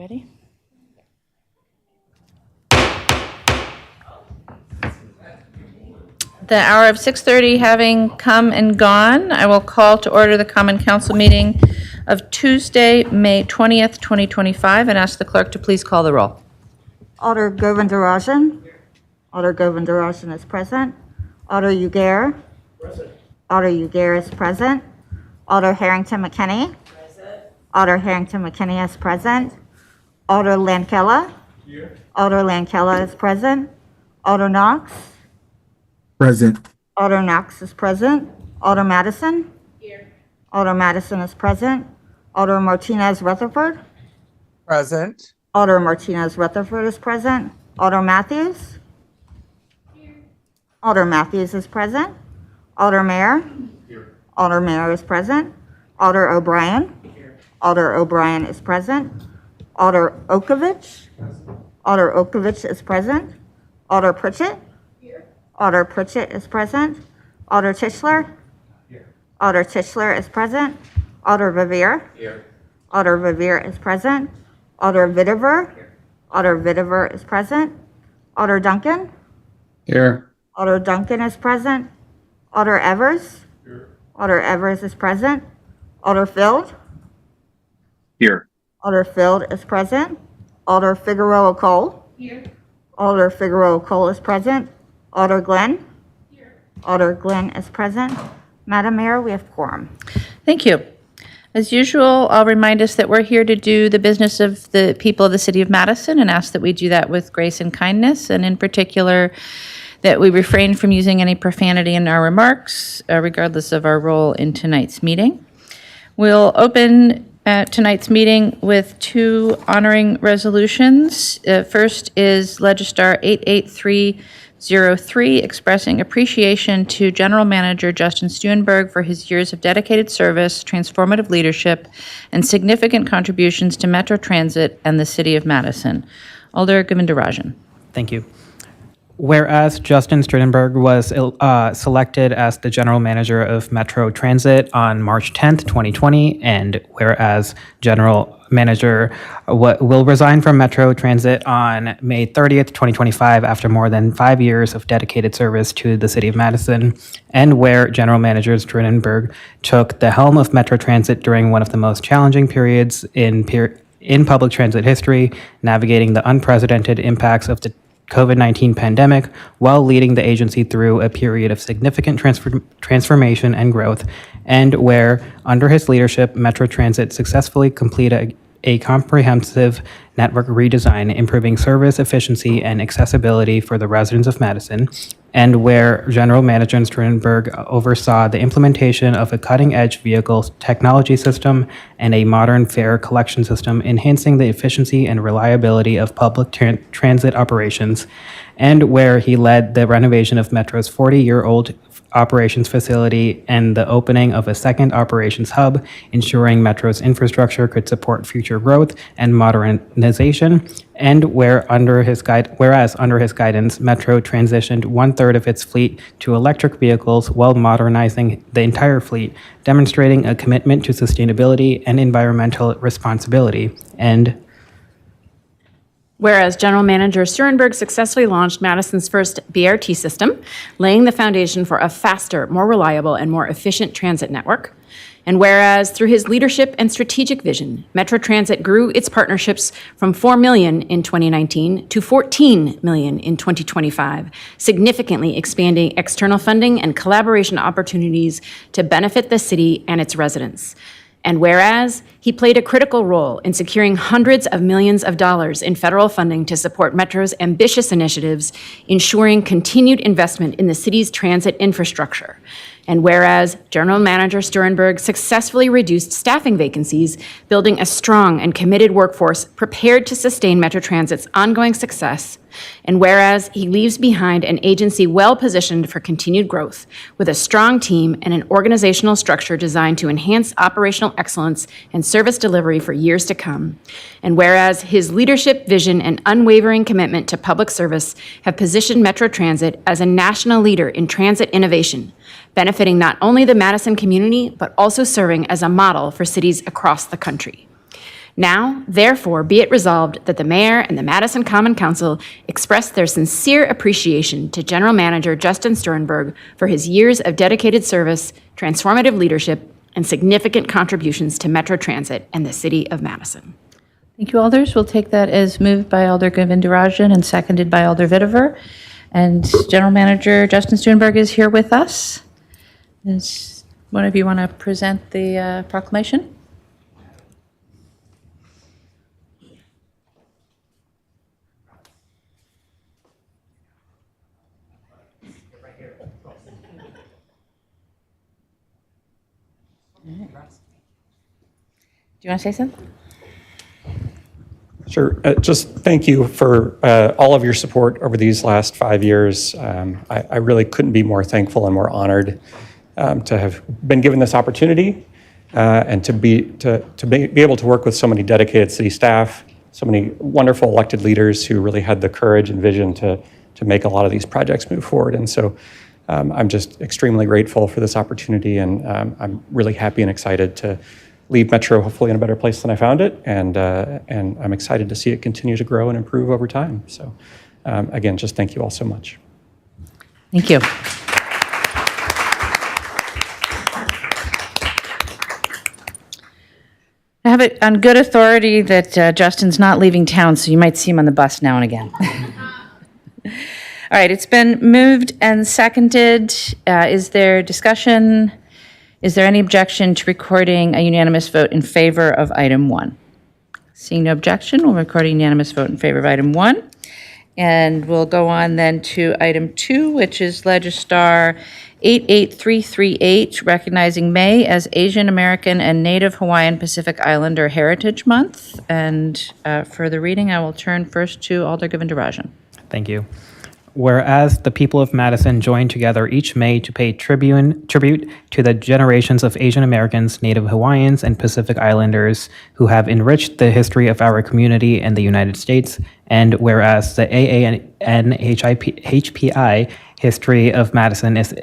ready? The hour of 6:30 having come and gone, I will call to order the Common Council meeting of Tuesday, May 20th, 2025, and ask the clerk to please call the roll. Alder Govindarajan. Alder Govindarajan is present. Alder Ugair. Present. Alder Ugair is present. Alder Harrington McKinney. Present. Alder Harrington McKinney is present. Alder Lankella. Here. Alder Lankella is present. Alder Knox. Present. Alder Knox is present. Alder Madison. Here. Alder Madison is present. Alder Martinez Rutherford. Present. Alder Martinez Rutherford is present. Alder Matthews. Here. Alder Matthews is present. Alder Mayor. Here. Alder Mayor is present. Alder O'Brien. Here. Alder O'Brien is present. Alder Okovich. Alder Okovich is present. Alder Pritchett. Here. Alder Pritchett is present. Alder Tischler. Here. Alder Tischler is present. Alder Vivier. Here. Alder Vivier is present. Alder Vitiver. Here. Alder Vitiver is present. Alder Duncan. Here. Alder Duncan is present. Alder Evers. Here. Alder Evers is present. Alder Field. Here. Alder Field is present. Alder Figueroa Cole. Here. Alder Figueroa Cole is present. Alder Glenn. Here. Alder Glenn is present. Madam Mayor, we have quorum. Thank you. As usual, I'll remind us that we're here to do the business of the people of the city of Madison and ask that we do that with grace and kindness, and in particular, that we refrain from using any profanity in our remarks, regardless of our role in tonight's meeting. We'll open tonight's meeting with two honoring resolutions. First is Legistar 88303, expressing appreciation to General Manager Justin Stuenberg for his years of dedicated service, transformative leadership, and significant contributions to Metro Transit and the City of Madison. Alder Govindarajan. Thank you. Whereas Justin Stuenberg was selected as the general manager of Metro Transit on March 10th, 2020, and whereas general manager will resign from Metro Transit on May 30th, 2025, after more than 5 years of dedicated service to the city of Madison, and where general manager Stuenberg took the helm of Metro Transit during one of the most challenging periods in public transit history, navigating the unprecedented impacts of the COVID-19 pandemic while leading the agency through a period of significant transformation and growth, and where, under his leadership, Metro Transit successfully completed a comprehensive network redesign, improving service efficiency and accessibility for the residents of Madison, and where General Manager Stuenberg oversaw the implementation of a cutting-edge vehicle technology system and a modern fare collection system, enhancing the efficiency and reliability of public transit operations, and where he led the renovation of Metro's 40-year-old operations facility and the opening of a second operations hub, ensuring Metro's infrastructure could support future growth and modernization, and whereas under his guidance, Metro transitioned 1/3 of its fleet to electric vehicles while modernizing the entire fleet, demonstrating a commitment to sustainability and environmental responsibility. And whereas General Manager Stuenberg successfully launched Madison's first BRT system, laying the foundation for a faster, more reliable, and more efficient transit network. And whereas through his leadership and strategic vision, Metro Transit grew its partnerships from 4 million in 2019 to 14 million in 2025, significantly expanding external funding and collaboration opportunities to benefit the city and its residents. And whereas he played a critical role in securing hundreds of millions of dollars in federal funding to support Metro's ambitious initiatives, ensuring continued investment in the city's transit infrastructure. And whereas General Manager Stuenberg successfully reduced staffing vacancies, building a strong and committed workforce prepared to sustain Metro Transit's ongoing success. And whereas he leaves behind an agency well-positioned for continued growth, with a strong team and an organizational structure designed to enhance operational excellence and service delivery for years to come. And whereas his leadership, vision, and unwavering commitment to public service have positioned Metro Transit as a national leader in transit innovation, benefiting not only the Madison community, but also serving as a model for cities across the country. Now, therefore, be it resolved that the mayor and the Madison Common Council express their sincere appreciation to General Manager Justin Sternberg for his years of dedicated service, transformative leadership, and significant contributions to Metro Transit and the city of Madison. Thank you, Alders. We'll take that as moved by Alder Govindarajan and seconded by Alder Vitiver. And General Manager Justin Sternberg is here with us. Does one of you want to present the proclamation? Do you want to say something? Sure. Just thank you for all of your support over these last 5 years. I really couldn't be more thankful and more honored to have been given this opportunity and to be able to work with so many dedicated city staff, so many wonderful elected leaders who really had the courage and vision to make a lot of these projects move forward. And so I'm just extremely grateful for this opportunity, and I'm really happy and excited to leave Metro hopefully in a better place than I found it, and I'm excited to see it continue to grow and improve over time. So again, just thank you all so much. Thank you. I have it on good authority that Justin's not leaving town, so you might see him on the bus now and again. All right, it's been moved and seconded. Is there discussion? Is there any objection to recording a unanimous vote in favor of item 1? Seeing no objection, we'll record a unanimous vote in favor of item 1. And we'll go on then to item 2, which is Legistar 88338, recognizing May as Asian American and Native Hawaiian Pacific Islander Heritage Month. And for the reading, I will turn first to Alder Govindarajan. Thank you. Whereas the people of Madison join together each May to pay tribute to the generations of Asian Americans, Native Hawaiians, and Pacific Islanders who have enriched the history of our community and the United States, and whereas the AANHPI history of Madison is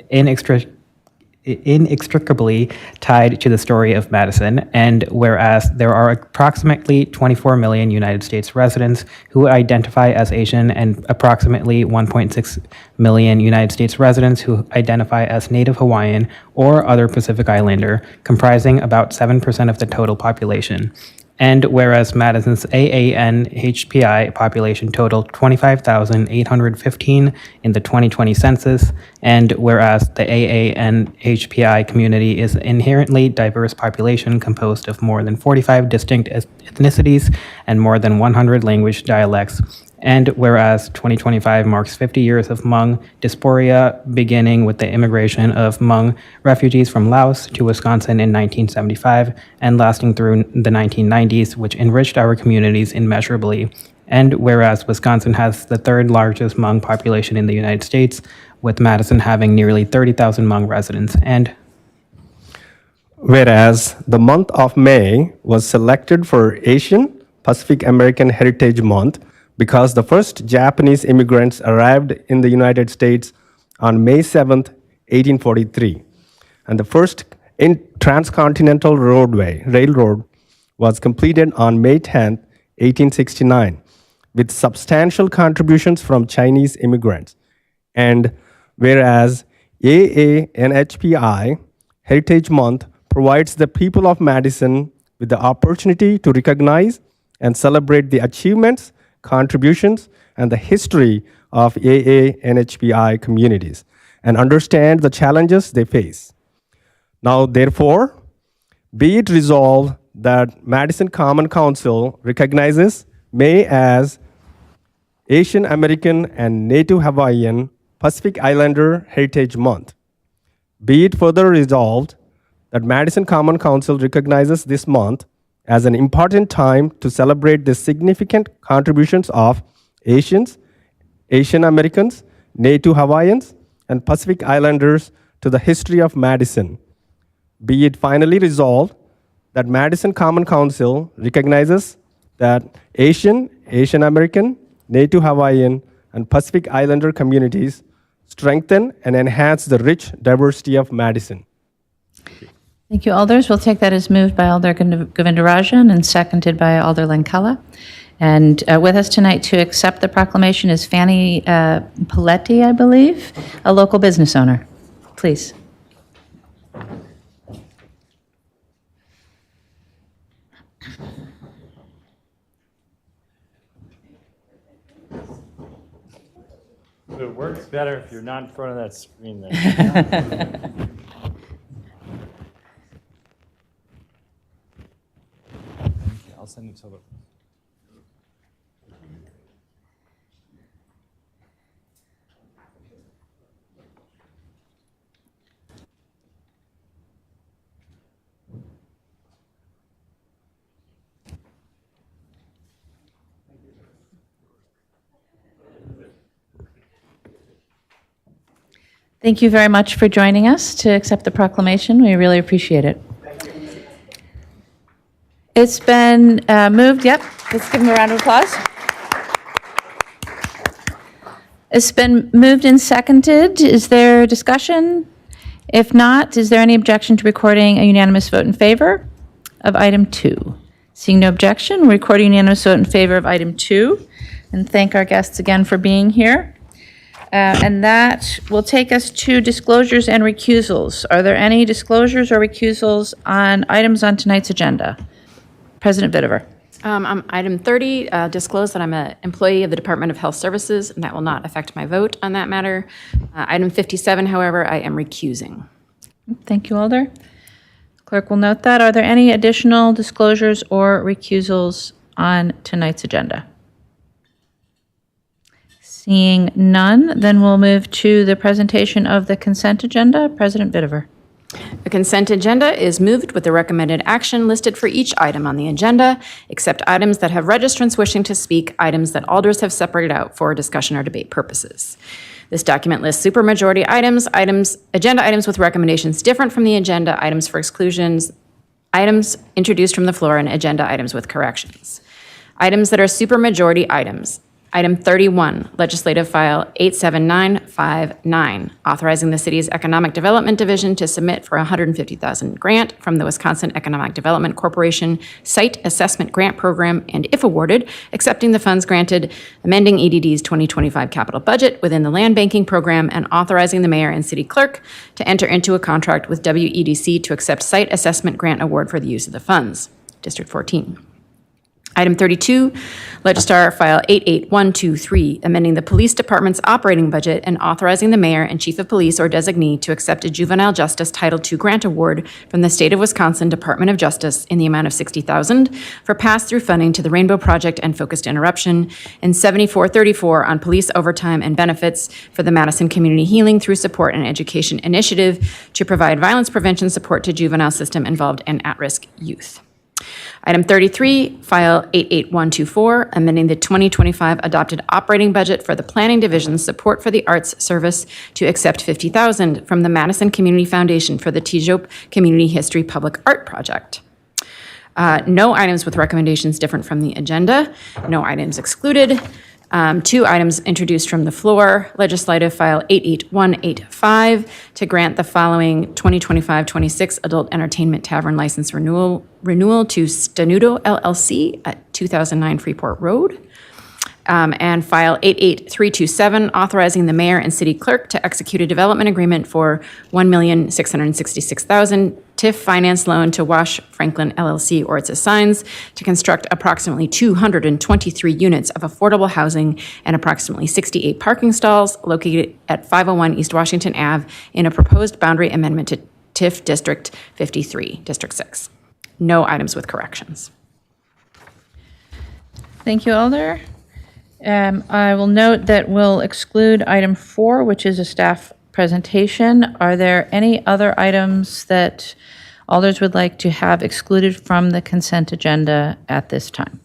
inextricably tied to the story of Madison, and whereas there are approximately 24 million United States residents who identify as Asian and approximately 1.6 million United States residents who identify as Native Hawaiian or other Pacific Islander, comprising about 7% of the total population. And whereas Madison's AANHPI population totaled 25,815 in the 2020 census, and whereas the AANHPI community is an inherently diverse population composed of more than 45 distinct ethnicities and more than 100 language dialects, and whereas 2025 marks 50 years of Hmong diaspora, beginning with the immigration of Hmong refugees from Laos to Wisconsin in 1975 and lasting through the 1990s, which enriched our communities immeasurably. And whereas Wisconsin has the third largest Hmong population in the United States, with Madison having nearly 30,000 Hmong residents. And whereas the month of May was selected for Asian Pacific American Heritage Month, because the first Japanese immigrants arrived in the United States on May 7th, 1843. And the first transcontinental railroad was completed on May 10th, 1869, with substantial contributions from Chinese immigrants. And whereas AANHPI Heritage Month provides the people of Madison with the opportunity to recognize and celebrate the achievements, contributions, and the history of AANHPI communities and understand the challenges they face. Now, therefore, be it resolved that Madison Common Council recognizes May as Asian American and Native Hawaiian Pacific Islander Heritage Month. Be it further resolved that Madison Common Council recognizes this month as an important time to celebrate the significant contributions of Asians, Asian Americans, Native Hawaiians, and Pacific Islanders to the history of Madison. Be it finally resolved that Madison Common Council recognizes that Asian American, Native Hawaiian, and Pacific Islander communities strengthen and enhance the rich diversity of Madison. Thank you, Alders. We'll take that as moved by Alder Govindarajan and seconded by Alder Lankala. And with us tonight to accept the proclamation is Fanny Paletti, I believe, a local business owner. Please. It works better if you're not in front of that screen there. I'll send it to the. Thank you very much for joining us to accept the proclamation. We really appreciate it. It's been moved, yep, let's give them a round of applause. It's been moved and seconded. Is there discussion? If not, is there any objection to recording a unanimous vote in favor of item 2? Seeing no objection, we're recording unanimous vote in favor of item 2. And thank our guests again for being here. And that will take us to disclosures and recusals. Are there any disclosures or recusals on items on tonight's agenda? President Vitiver. Item 30, disclose that I'm an employee of the Department of Health Services, and that will not affect my vote on that matter. Item 57, however, I am recusing. Thank you, Alder. Clerk will note that. Are there any additional disclosures or recusals on tonight's agenda? Seeing none, then we'll move to the presentation of the consent agenda. President Vitiver. The consent agenda is moved with the recommended action listed for each item on the agenda, except items that have registrants wishing to speak, items that alders have separated out for discussion or debate purposes. This document lists supermajority items, agenda items with recommendations different from the agenda, items for exclusions, items introduced from the floor, and agenda items with corrections. Items that are supermajority items. Item 31, Legislative File 87959, authorizing the city's Economic Development Division to submit for a $150,000 grant from the Wisconsin Economic Development Corporation Site Assessment Grant Program, and if awarded, accepting the funds granted, amending EDD's 2025 capital budget within the land banking program, and authorizing the mayor and city clerk to enter into a contract with WEDC to accept site assessment grant award for the use of the funds. District 14. Item 32, Legistar File 88123, amending the police department's operating budget and authorizing the mayor and chief of police or designee to accept a juvenile justice Title II grant award from the State of Wisconsin Department of Justice in the amount of $60,000 for pass-through funding to the Rainbow Project and Focused Interruption, and 7434 on police overtime and benefits for the Madison Community Healing Through Support and Education Initiative to provide violence prevention support to juvenile system involved and at-risk youth. Item 33, File 88124, amending the 2025 adopted operating budget for the Planning Division's Support for the Arts Service to accept $50,000 from the Madison Community Foundation for the Tejope Community History Public Art Project. No items with recommendations different from the agenda. No items excluded. 2 items introduced from the floor. Legislative File 88185 to grant the following 2025-26 Adult Entertainment Tavern License renewal to Stenuto LLC at 2009 Freeport Road. And File 88327, authorizing the mayor and city clerk to execute a development agreement for $1,666,000 TIF finance loan to Wash Franklin LLC or its assigns to construct approximately 223 units of affordable housing and approximately 68 parking stalls located at 501 East Washington Ave in a proposed boundary amendment to TIF District 53, District 6. No items with corrections. Thank you, Alder. I will note that we'll exclude item 4, which is a staff presentation. Are there any other items that alders would like to have excluded from the consent agenda at this time?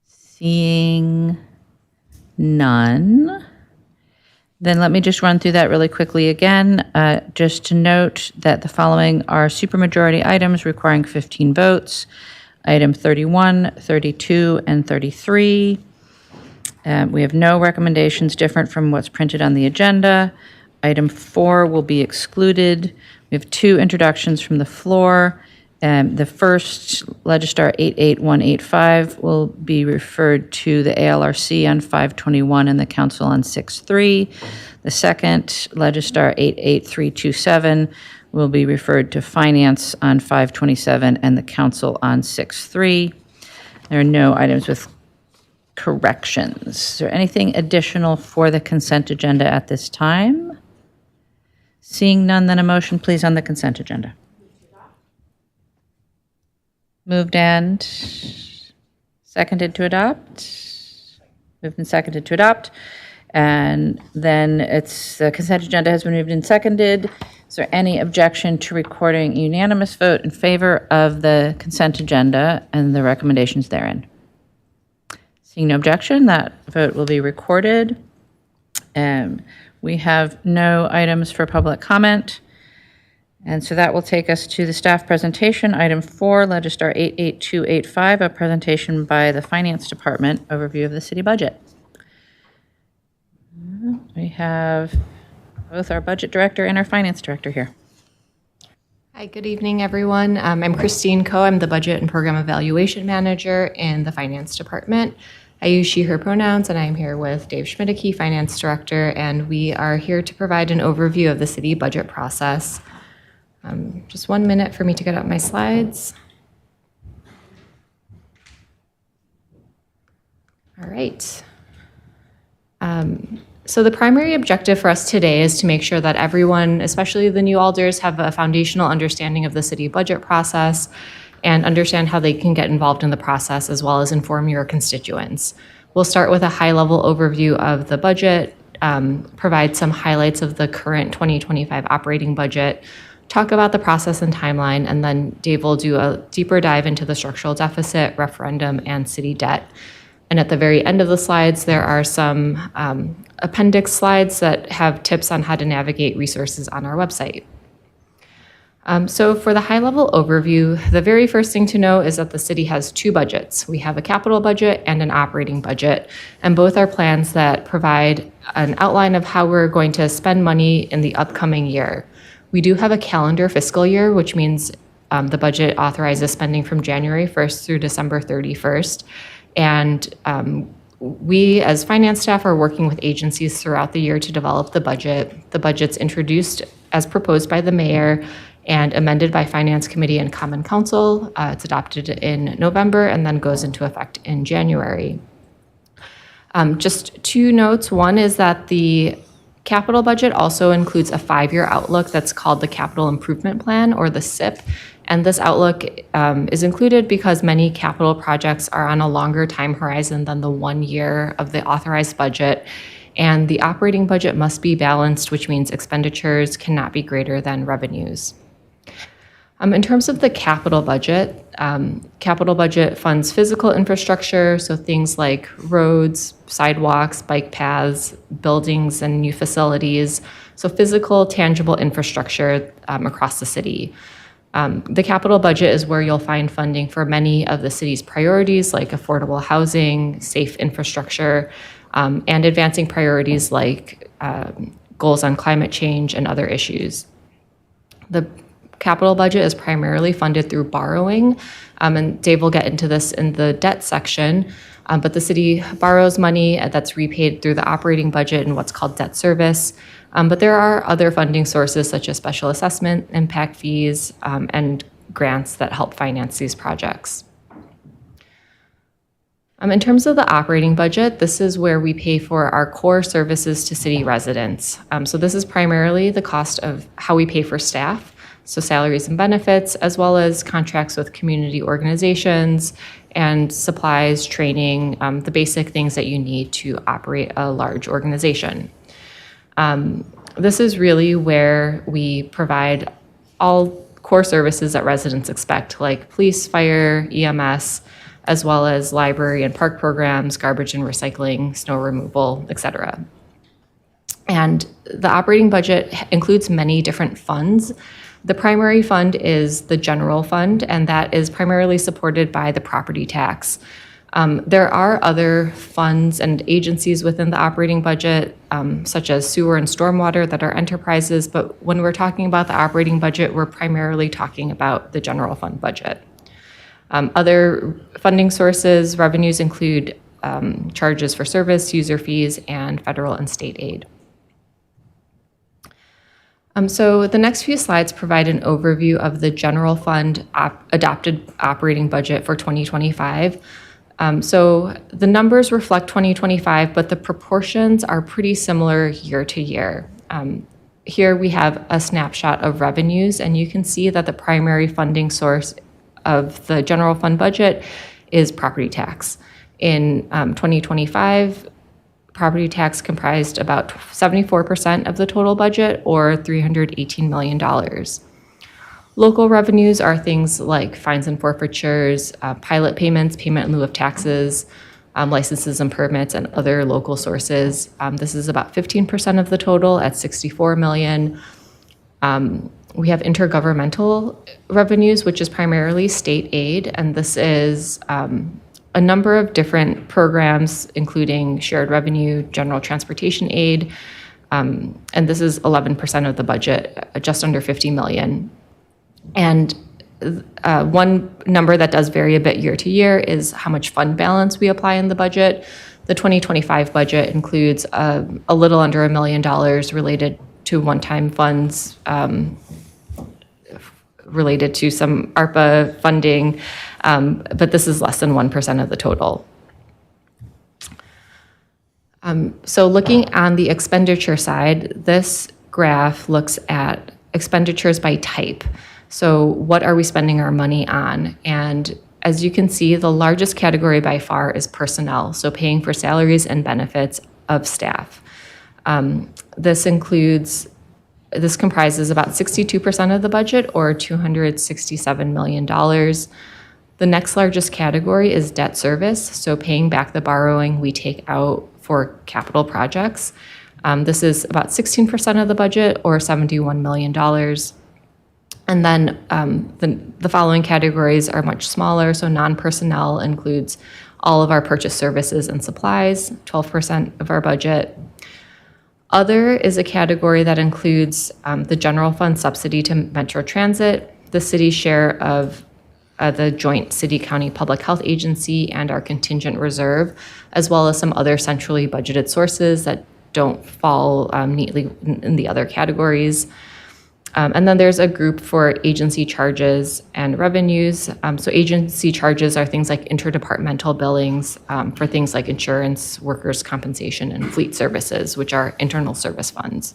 Seeing none, then let me just run through that really quickly again. Just to note that the following are supermajority items requiring 15 votes. Item 31, 32, and 33. We have no recommendations different from what's printed on the agenda. Item 4 will be excluded. We have 2 introductions from the floor. The first, Legistar 88185, will be referred to the ALRC on 521 and the Council on 6-3. The second, Legistar 88327, will be referred to Finance on 527 and the Council on 6-3. There are no items with corrections. Is there anything additional for the consent agenda at this time? Seeing none, then a motion, please, on the consent agenda. Moved and seconded to adopt. Moved and seconded to adopt. And then the consent agenda has been moved and seconded. Is there any objection to recording a unanimous vote in favor of the consent agenda and the recommendations therein? Seeing no objection, that vote will be recorded. We have no items for public comment. And so that will take us to the staff presentation. Item 4, Legistar 88285, a presentation by the Finance Department, overview of the city budget. We have both our budget director and our finance director here. Hi, good evening, everyone. I'm Christine Coe. I'm the Budget and Program Evaluation Manager in the Finance Department. I use she, her pronouns, and I'm here with Dave Schmidtke, Finance Director, and we are here to provide an overview of the city budget process. Just 1 minute for me to get up my slides. All right. So the primary objective for us today is to make sure that everyone, especially the new alders, have a foundational understanding of the city budget process and understand how they can get involved in the process, as well as inform your constituents. We'll start with a high-level overview of the budget, provide some highlights of the current 2025 operating budget, talk about the process and timeline, and then Dave will do a deeper dive into the structural deficit, referendum, and city debt. And at the very end of the slides, there are some appendix slides that have tips on how to navigate resources on our website. So for the high-level overview, the very first thing to know is that the city has 2 budgets. We have a capital budget and an operating budget, and both are plans that provide an outline of how we're going to spend money in the upcoming year. We do have a calendar fiscal year, which means the budget authorizes spending from January 1st through December 31st. And we, as finance staff, are working with agencies throughout the year to develop the budget. The budget's introduced as proposed by the mayor and amended by Finance Committee and Common Council. It's adopted in November and then goes into effect in January. Just 2 notes. One is that the capital budget also includes a 5-year outlook that's called the Capital Improvement Plan, or the CIP. And this outlook is included because many capital projects are on a longer time horizon than the 1 year of the authorized budget. And the operating budget must be balanced, which means expenditures cannot be greater than revenues. In terms of the capital budget funds physical infrastructure, so things like roads, sidewalks, bike paths, buildings, and new facilities, so physical, tangible infrastructure across the city. The capital budget is where you'll find funding for many of the city's priorities, like affordable housing, safe infrastructure, and advancing priorities like goals on climate change and other issues. The capital budget is primarily funded through borrowing, and Dave will get into this in the debt section, but the city borrows money that's repaid through the operating budget and what's called debt service. But there are other funding sources such as special assessment, impact fees, and grants that help finance these projects. In terms of the operating budget, this is where we pay for our core services to city residents. So this is primarily the cost of how we pay for staff, so salaries and benefits, as well as contracts with community organizations and supplies, training, the basic things that you need to operate a large organization. This is really where we provide all core services that residents expect, like police, fire, EMS, as well as library and park programs, garbage and recycling, snow removal, et cetera. And the operating budget includes many different funds. The primary fund is the general fund, and that is primarily supported by the property tax. There are other funds and agencies within the operating budget, such as sewer and stormwater, that are enterprises, but when we're talking about the operating budget, we're primarily talking about the general fund budget. Other funding sources, revenues include charges for service, user fees, and federal and state aid. So the next few slides provide an overview of the general fund adopted operating budget for 2025. So the numbers reflect 2025, but the proportions are pretty similar year to year. Here we have a snapshot of revenues, and you can see that the primary funding source of the general fund budget is property tax. In 2025, property tax comprised about 74% of the total budget, or $318 million. Local revenues are things like fines and forfeitures, pilot payments, payment in lieu of taxes, licenses and permits, and other local sources. This is about 15% of the total at $64 million. We have intergovernmental revenues, which is primarily state aid, and this is a number of different programs, including shared revenue, general transportation aid, and this is 11% of the budget, just under $50 million. And one number that does vary a bit year to year is how much fund balance we apply in the budget. The 2025 budget includes a little under $1 million related to one-time funds related to some ARPA funding, but this is less than 1% of the total. So looking on the expenditure side, this graph looks at expenditures by type. So what are we spending our money on? And as you can see, the largest category by far is personnel, so paying for salaries and benefits of staff. This comprises about 62% of the budget, or $267 million. The next largest category is debt service, so paying back the borrowing we take out for capital projects. This is about 16% of the budget, or $71 million. And then the following categories are much smaller, so non-personnel includes all of our purchase services and supplies, 12% of our budget. Other is a category that includes the general fund subsidy to Metro Transit, the city's share of the joint city-county public health agency, and our contingent reserve, as well as some other centrally budgeted sources that don't fall neatly in the other categories. And then there's a group for agency charges and revenues. So agency charges are things like interdepartmental billings for things like insurance, workers' compensation, and fleet services, which are internal service funds.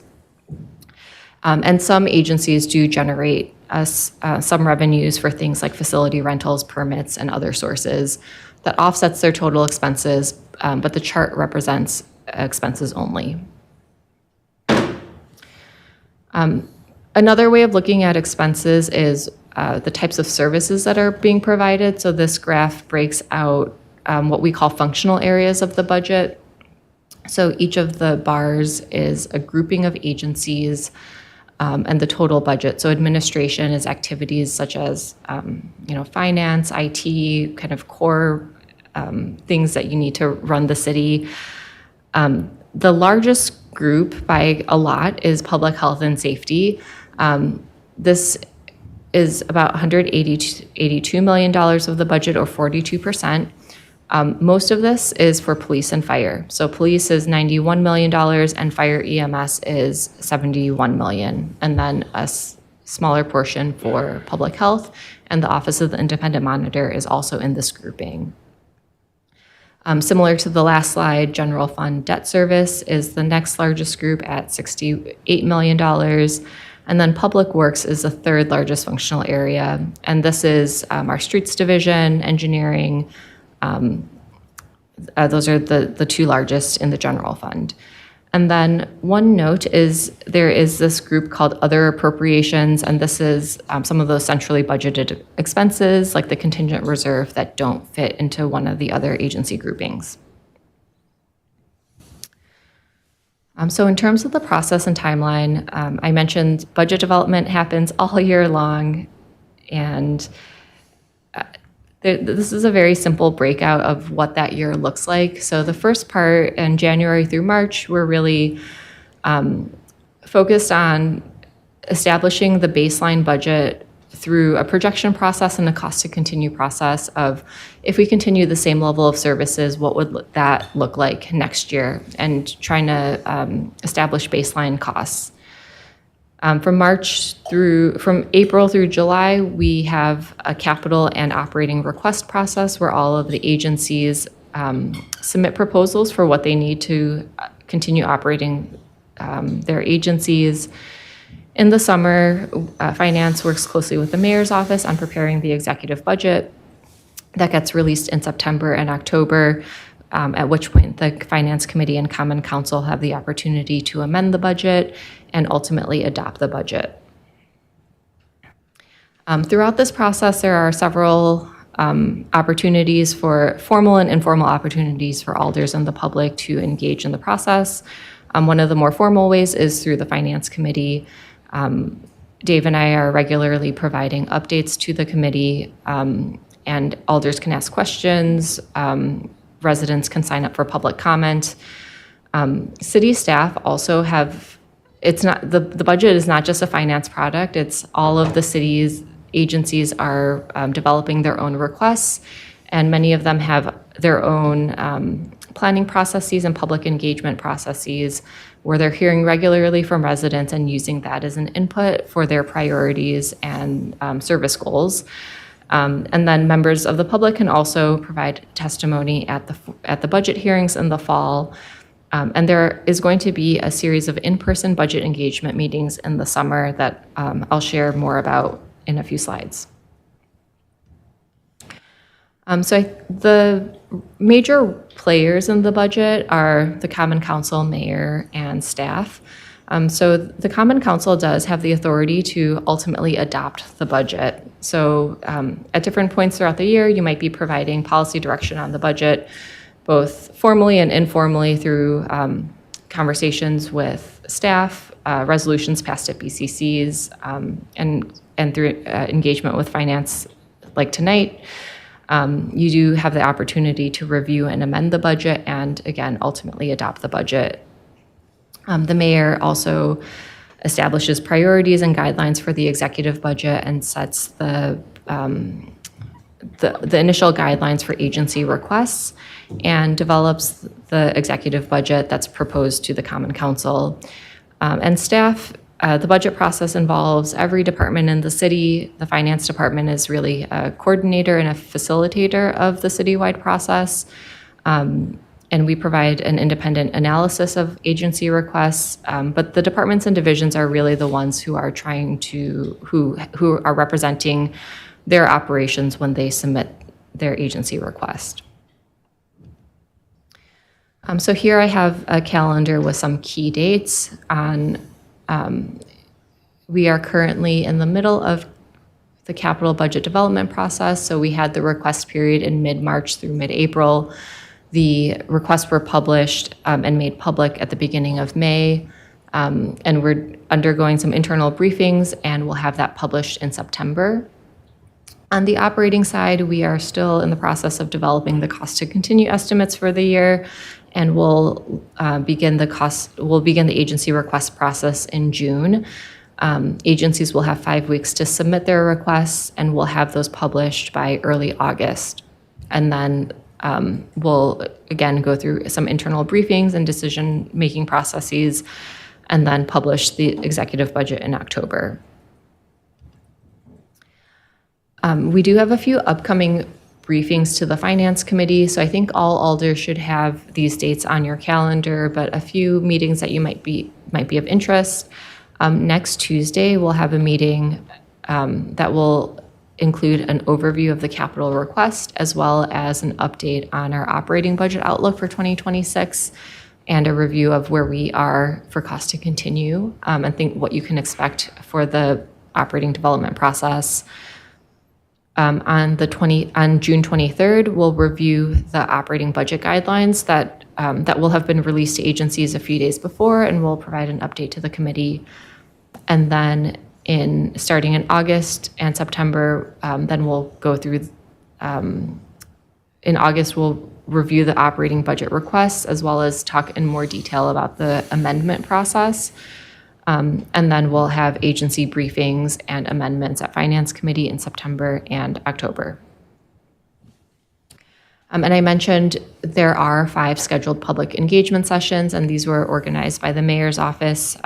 And some agencies do generate some revenues for things like facility rentals, permits, and other sources that offsets their total expenses, but the chart represents expenses only. Another way of looking at expenses is the types of services that are being provided. So this graph breaks out what we call functional areas of the budget. So each of the bars is a grouping of agencies and the total budget. So administration is activities such as finance, IT, kind of core things that you need to run the city. The largest group by a lot is public health and safety. This is about $182 million of the budget, or 42%. Most of this is for police and fire. So police is $91 million and fire EMS is $71 million. And then a smaller portion for public health, and the Office of the Independent Monitor is also in this grouping. Similar to the last slide, general fund debt service is the next largest group at $68 million. And then public works is the third largest functional area. And this is our streets division, engineering. Those are the two largest in the general fund. And then one note is there is this group called other appropriations, and this is some of those centrally budgeted expenses, like the contingent reserve, that don't fit into one of the other agency groupings. So in terms of the process and timeline, I mentioned budget development happens all year long, and This is a very simple breakout of what that year looks like. So the first part, in January through March, we're really focused on establishing the baseline budget through a projection process and a cost to continue process of, if we continue the same level of services, what would that look like next year, and trying to establish baseline costs. From April through July, we have a capital and operating request process where all of the agencies submit proposals for what they need to continue operating their agencies. In the summer, Finance works closely with the mayor's office on preparing the executive budget that gets released in September and October, at which point the Finance Committee and Common Council have the opportunity to amend the budget and ultimately adopt the budget. Throughout this process, there are several opportunities for formal and informal opportunities for alders and the public to engage in the process. One of the more formal ways is through the Finance Committee. Dave and I are regularly providing updates to the committee, and alders can ask questions. Residents can sign up for public comment. City staff also have, the budget is not just a finance product, it's all of the city's agencies are developing their own requests, and many of them have their own planning processes and public engagement processes where they're hearing regularly from residents and using that as an input for their priorities and service goals. And then members of the public can also provide testimony at the budget hearings in the fall. And there is going to be a series of in-person budget engagement meetings in the summer that I'll share more about in a few slides. The major players in the budget are the Common Council, mayor, and staff. So the Common Council does have the authority to ultimately adopt the budget. So at different points throughout the year, you might be providing policy direction on the budget, both formally and informally through conversations with staff, resolutions passed at BCCs, and through engagement with finance like tonight. You do have the opportunity to review and amend the budget and, again, ultimately adopt the budget. The mayor also establishes priorities and guidelines for the executive budget and sets the initial guidelines for agency requests and develops the executive budget that's proposed to the Common Council. And staff, the budget process involves every department in the city. The finance department is really a coordinator and a facilitator of the citywide process. And we provide an independent analysis of agency requests, but the departments and divisions are really the ones who are who are representing their operations when they submit their agency request. So here I have a calendar with some key dates on. We are currently in the middle of the capital budget development process. So we had the request period in mid-March through mid-April. The requests were published and made public at the beginning of May. And we're undergoing some internal briefings, and we'll have that published in September. On the operating side, we are still in the process of developing the cost to continue estimates for the year, and we'll begin the agency request process in June. Agencies will have 5 weeks to submit their requests, and we'll have those published by early August. And then we'll, again, go through some internal briefings and decision-making processes, and then publish the executive budget in October. We do have a few upcoming briefings to the Finance Committee, so I think all alders should have these dates on your calendar, but a few meetings that you might be of interest. Next Tuesday, we'll have a meeting that will include an overview of the capital request, as well as an update on our operating budget outlook for 2026, and a review of where we are for cost to continue, and think what you can expect for the operating development process. On June 23rd, we'll review the operating budget guidelines that will have been released to agencies a few days before, and we'll provide an update to the committee. And then starting in August and September, then we'll go through in August, we'll review the operating budget requests as well as talk in more detail about the amendment process. And then we'll have agency briefings and amendments at Finance Committee in September and October. And I mentioned there are 5 scheduled public engagement sessions, and these were organized by the mayor's office.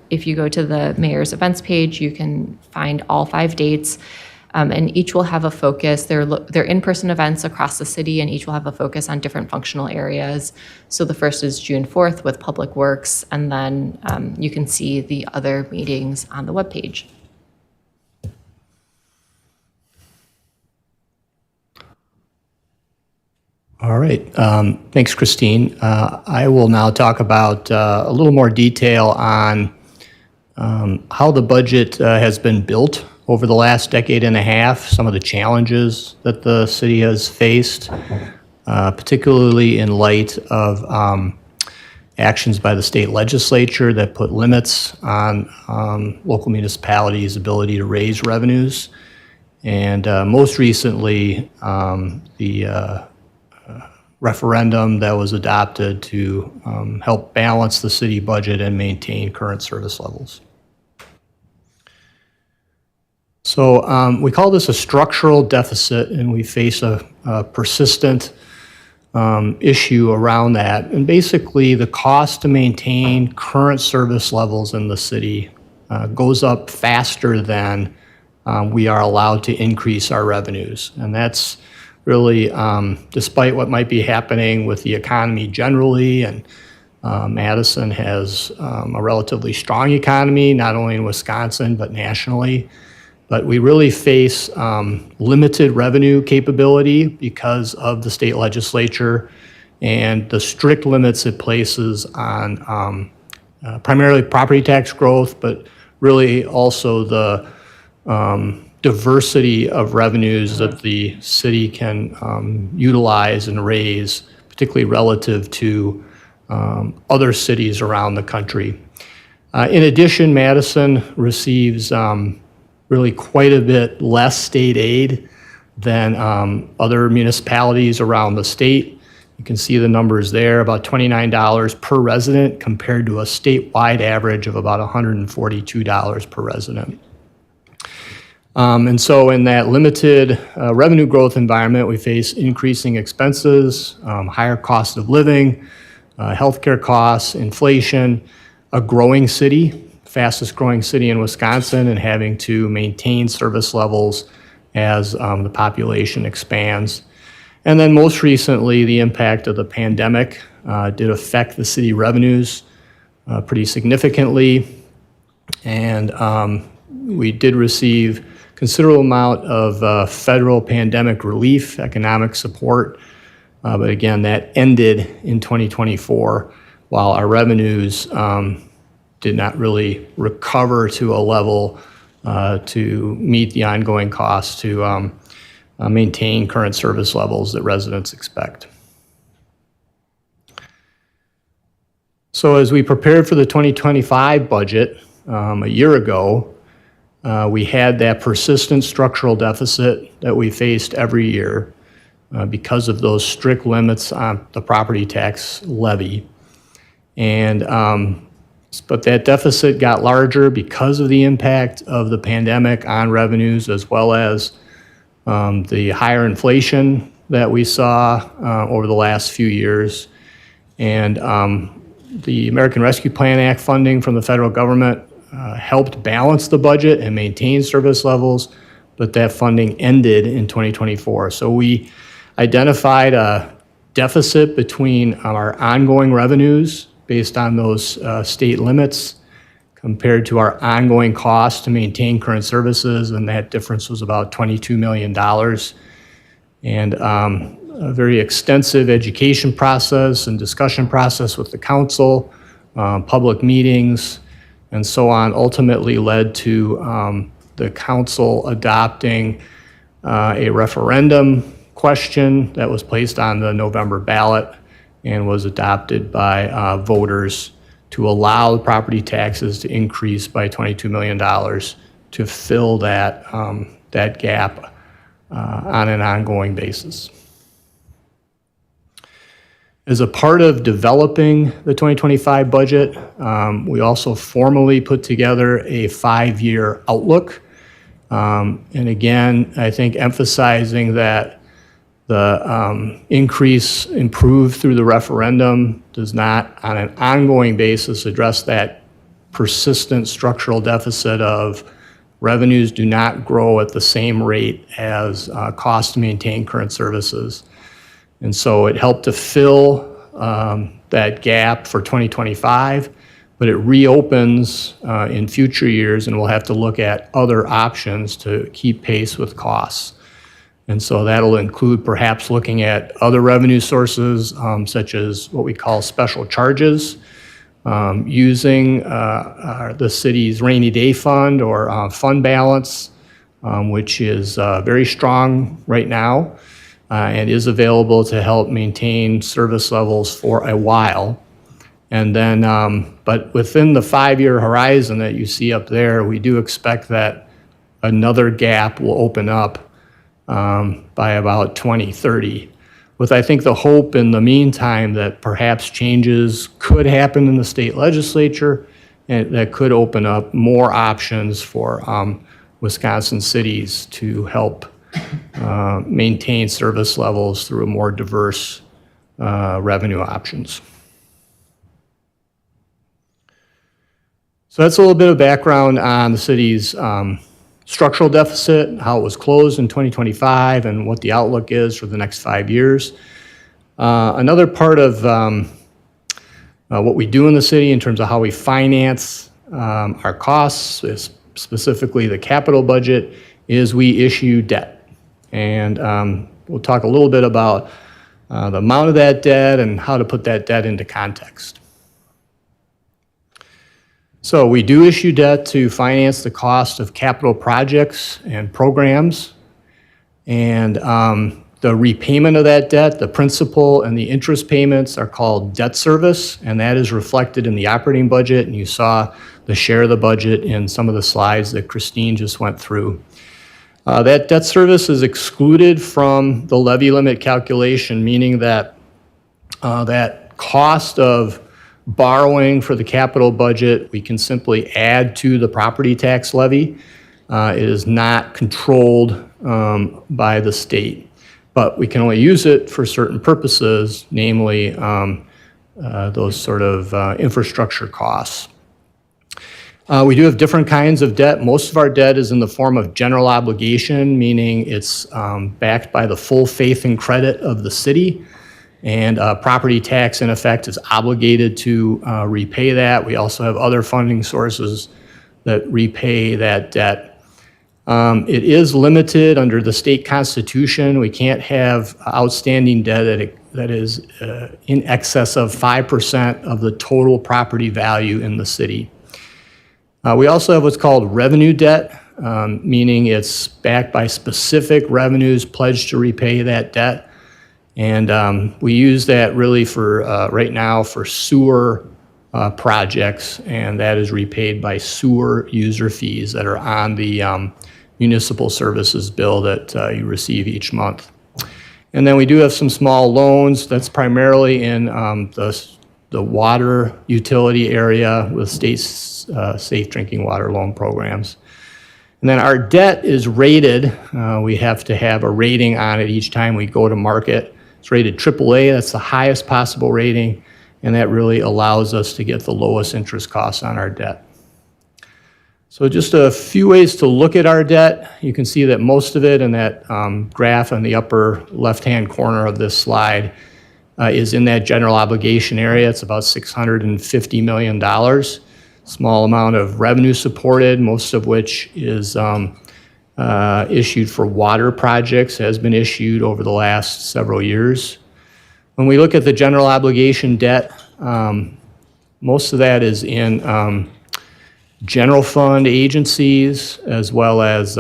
If you go to the mayor's events page, you can find all 5 dates. And each will have a focus. They're in-person events across the city, and each will have a focus on different functional areas. So the first is June 4th with Public Works, and then you can see the other meetings on the webpage. All right. Thanks, Christine. I will now talk about a little more detail on how the budget has been built over the last decade and a half, some of the challenges that the city has faced, particularly in light of actions by the state legislature that put limits on local municipalities' ability to raise revenues. And most recently, the referendum that was adopted to help balance the city budget and maintain current service levels. So we call this a structural deficit, and we face a persistent issue around that. And basically, the cost to maintain current service levels in the city goes up faster than we are allowed to increase our revenues. And that's really, despite what might be happening with the economy generally, and Madison has a relatively strong economy, not only in Wisconsin, but nationally. But we really face limited revenue capability because of the state legislature and the strict limits it places on primarily property tax growth, but really also the diversity of revenues that the city can utilize and raise, particularly relative to other cities around the country. In addition, Madison receives really quite a bit less state aid than other municipalities around the state. You can see the numbers there, about $29 per resident compared to a statewide average of about $142 per resident. And so in that limited revenue growth environment, we face increasing expenses, higher cost of living, healthcare costs, inflation, a growing city, fastest growing city in Wisconsin, and having to maintain service levels as the population expands. And then most recently, the impact of the pandemic did affect the city revenues pretty significantly. And we did receive considerable amount of federal pandemic relief, economic support. But again, that ended in 2024, while our revenues did not really recover to a level to meet the ongoing costs to maintain current service levels that residents expect. So as we prepared for the 2025 budget a year ago, we had that persistent structural deficit that we faced every year because of those strict limits on the property tax levy. And but that deficit got larger because of the impact of the pandemic on revenues, as well as the higher inflation that we saw over the last few years. And the American Rescue Plan Act funding from the federal government helped balance the budget and maintain service levels, but that funding ended in 2024. So we identified a deficit between our ongoing revenues based on those state limits compared to our ongoing costs to maintain current services, and that difference was about $22 million. And a very extensive education process and discussion process with the council, public meetings, and so on, ultimately led to the council adopting a referendum question that was placed on the November ballot and was adopted by voters to allow property taxes to increase by $22 million to fill that, that gap on an ongoing basis. As a part of developing the 2025 budget, we also formally put together a 5-year outlook. And again, I think emphasizing that the increase improved through the referendum does not, on an ongoing basis, address that persistent structural deficit of revenues do not grow at the same rate as costs to maintain current services. And so it helped to fill that gap for 2025, but it reopens in future years, and we'll have to look at other options to keep pace with costs. And so that'll include perhaps looking at other revenue sources, such as what we call special charges, using the city's rainy day fund or fund balance, which is very strong right now and is available to help maintain service levels for a while. And then, but within the 5-year horizon that you see up there, we do expect that another gap will open up by about 2030, with I think the hope in the meantime that perhaps changes could happen in the state legislature and that could open up more options for Wisconsin cities to help maintain service levels through more diverse revenue options. So that's a little bit of background on the city's structural deficit, how it was closed in 2025, and what the outlook is for the next 5 years. Another part of what we do in the city in terms of how we finance our costs, specifically the capital budget, is we issue debt. And we'll talk a little bit about the amount of that debt and how to put that debt into context. So we do issue debt to finance the cost of capital projects and programs. And the repayment of that debt, the principal and the interest payments, are called debt service, and that is reflected in the operating budget. And you saw the share of the budget in some of the slides that Christine just went through. That debt service is excluded from the levy limit calculation, meaning that that cost of borrowing for the capital budget, we can simply add to the property tax levy. It is not controlled by the state, but we can only use it for certain purposes, namely those sort of infrastructure costs. We do have different kinds of debt. Most of our debt is in the form of general obligation, meaning it's backed by the full faith and credit of the city. And property tax, in effect, is obligated to repay that. We also have other funding sources that repay that debt. It is limited under the state constitution. We can't have outstanding debt that is in excess of 5% of the total property value in the city. We also have what's called revenue debt, meaning it's backed by specific revenues pledged to repay that debt. And we use that really for, right now, for sewer projects, and that is repaid by sewer user fees that are on the municipal services bill that you receive each month. And then we do have some small loans. That's primarily in the water utility area with state's safe drinking water loan programs. And then our debt is rated. We have to have a rating on it each time we go to market. It's rated AAA, that's the highest possible rating, and that really allows us to get the lowest interest costs on our debt. So just a few ways to look at our debt. You can see that most of it in that graph on the upper left-hand corner of this slide is in that general obligation area. It's about $650 million. Small amount of revenue supported, most of which is issued for water projects, has been issued over the last several years. When we look at the general obligation debt, most of that is in general fund agencies, as well as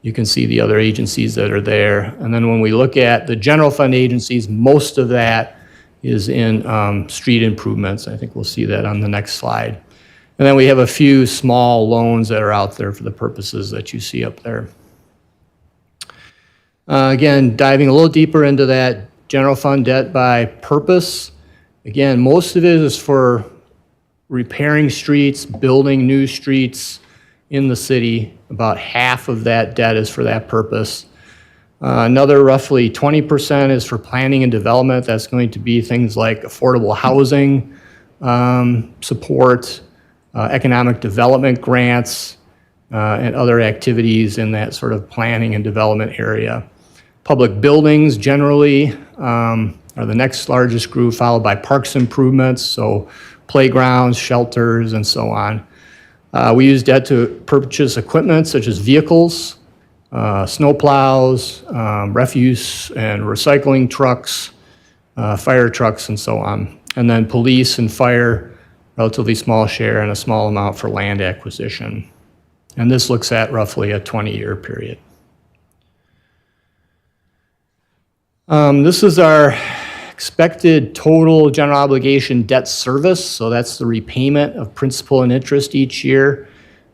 you can see the other agencies that are there. And then when we look at the general fund agencies, most of that is in street improvements. I think we'll see that on the next slide. And then we have a few small loans that are out there for the purposes that you see up there. Again, diving a little deeper into that general fund debt by purpose. Again, most of it is for repairing streets, building new streets in the city. About half of that debt is for that purpose. Another roughly 20% is for planning and development. That's going to be things like affordable housing support, economic development grants, and other activities in that sort of planning and development area. Public buildings generally are the next largest group, followed by parks improvements, so playgrounds, shelters, and so on. We use debt to purchase equipment such as vehicles, snow plows, refuse and recycling trucks, fire trucks, and so on. And then police and fire, relatively small share, and a small amount for land acquisition. And this looks at roughly a 20-year period. This is our expected total general obligation debt service. So that's the repayment of principal and interest each year.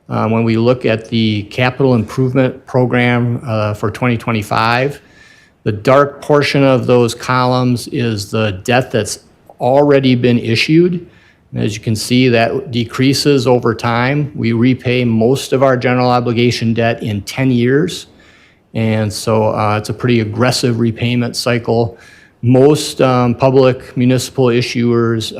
When we look at the capital improvement program for 2025, the dark portion of those columns is the debt that's already been issued. And as you can see, that decreases over time. We repay most of our general obligation debt in 10 years. And so it's a pretty aggressive repayment cycle. Most public municipal issuers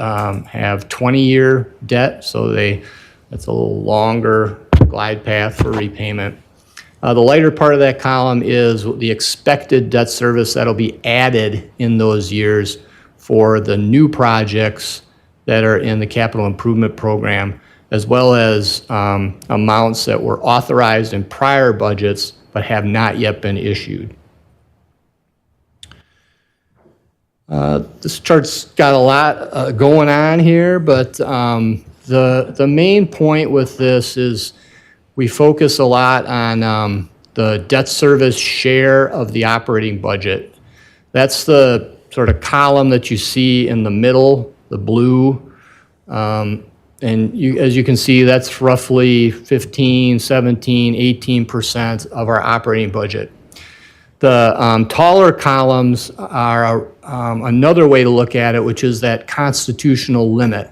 have 20-year debt, so that's a little longer glide path for repayment. The lighter part of that column is the expected debt service that'll be added in those years for the new projects that are in the capital improvement program, as well as amounts that were authorized in prior budgets but have not yet been issued. This chart's got a lot going on here, but the main point with this is we focus a lot on the debt service share of the operating budget. That's the sort of column that you see in the middle, the blue. And as you can see, that's roughly 15, 17, 18% of our operating budget. The taller columns are another way to look at it, which is that constitutional limit,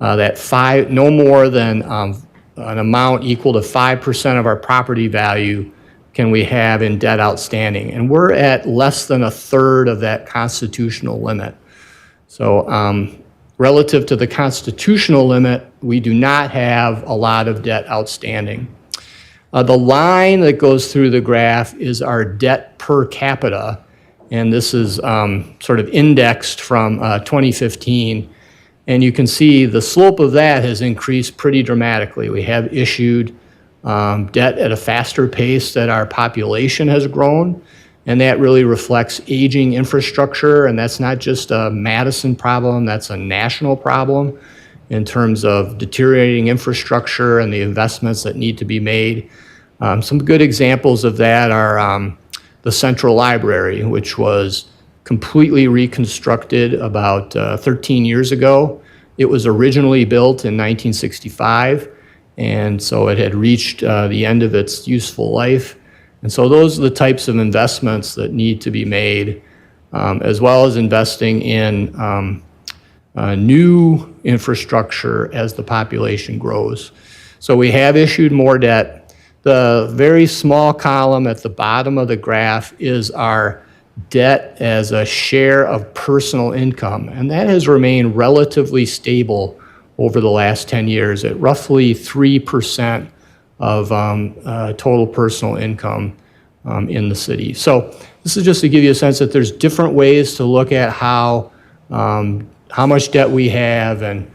that no more than an amount equal to 5% of our property value can we have in debt outstanding. And we're at less than a third of that constitutional limit. So relative to the constitutional limit, we do not have a lot of debt outstanding. The line that goes through the graph is our debt per capita, and this is sort of indexed from 2015. And you can see the slope of that has increased pretty dramatically. We have issued debt at a faster pace that our population has grown, and that really reflects aging infrastructure, and that's not just a Madison problem, that's a national problem in terms of deteriorating infrastructure and the investments that need to be made. Some good examples of that are the Central Library, which was completely reconstructed about 13 years ago. It was originally built in 1965, and so it had reached the end of its useful life. And so those are the types of investments that need to be made, as well as investing in new infrastructure as the population grows. So we have issued more debt. The very small column at the bottom of the graph is our debt as a share of personal income, and that has remained relatively stable over the last 10 years at roughly 3% of total personal income in the city. So this is just to give you a sense that there's different ways to look at how much debt we have and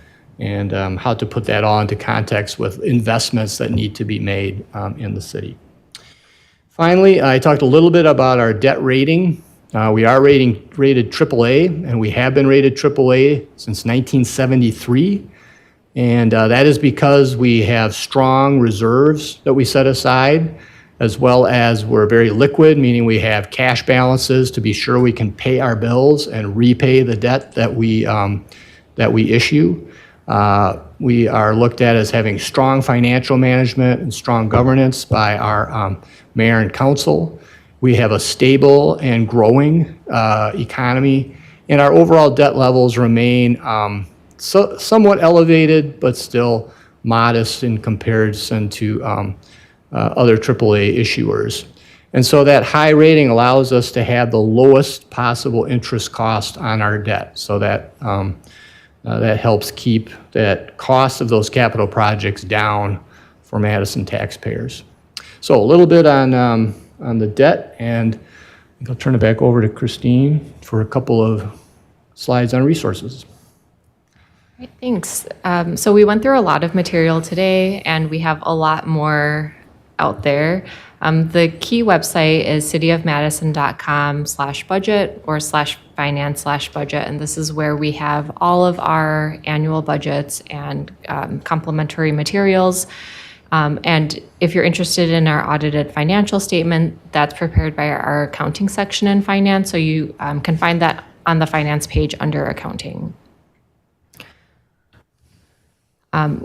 how to put that all into context with investments that need to be made in the city. Finally, I talked a little bit about our debt rating. We are rated AAA, and we have been rated AAA since 1973. And that is because we have strong reserves that we set aside, as well as we're very liquid, meaning we have cash balances to be sure we can pay our bills and repay the debt that we issue. We are looked at as having strong financial management and strong governance by our mayor and council. We have a stable and growing economy, and our overall debt levels remain somewhat elevated, but still modest in comparison to other AAA issuers. And so that high rating allows us to have the lowest possible interest cost on our debt. So that that helps keep that cost of those capital projects down for Madison taxpayers. So a little bit on the debt, and I'll turn it back over to Christine for a couple of slides on resources. Great, thanks. So we went through a lot of material today, and we have a lot more out there. The key website is cityofmadison.com/budget or /finance/budget, and this is where we have all of our annual budgets and complementary materials. And if you're interested in our audited financial statement, that's prepared by our accounting section in finance, so you can find that on the finance page under accounting.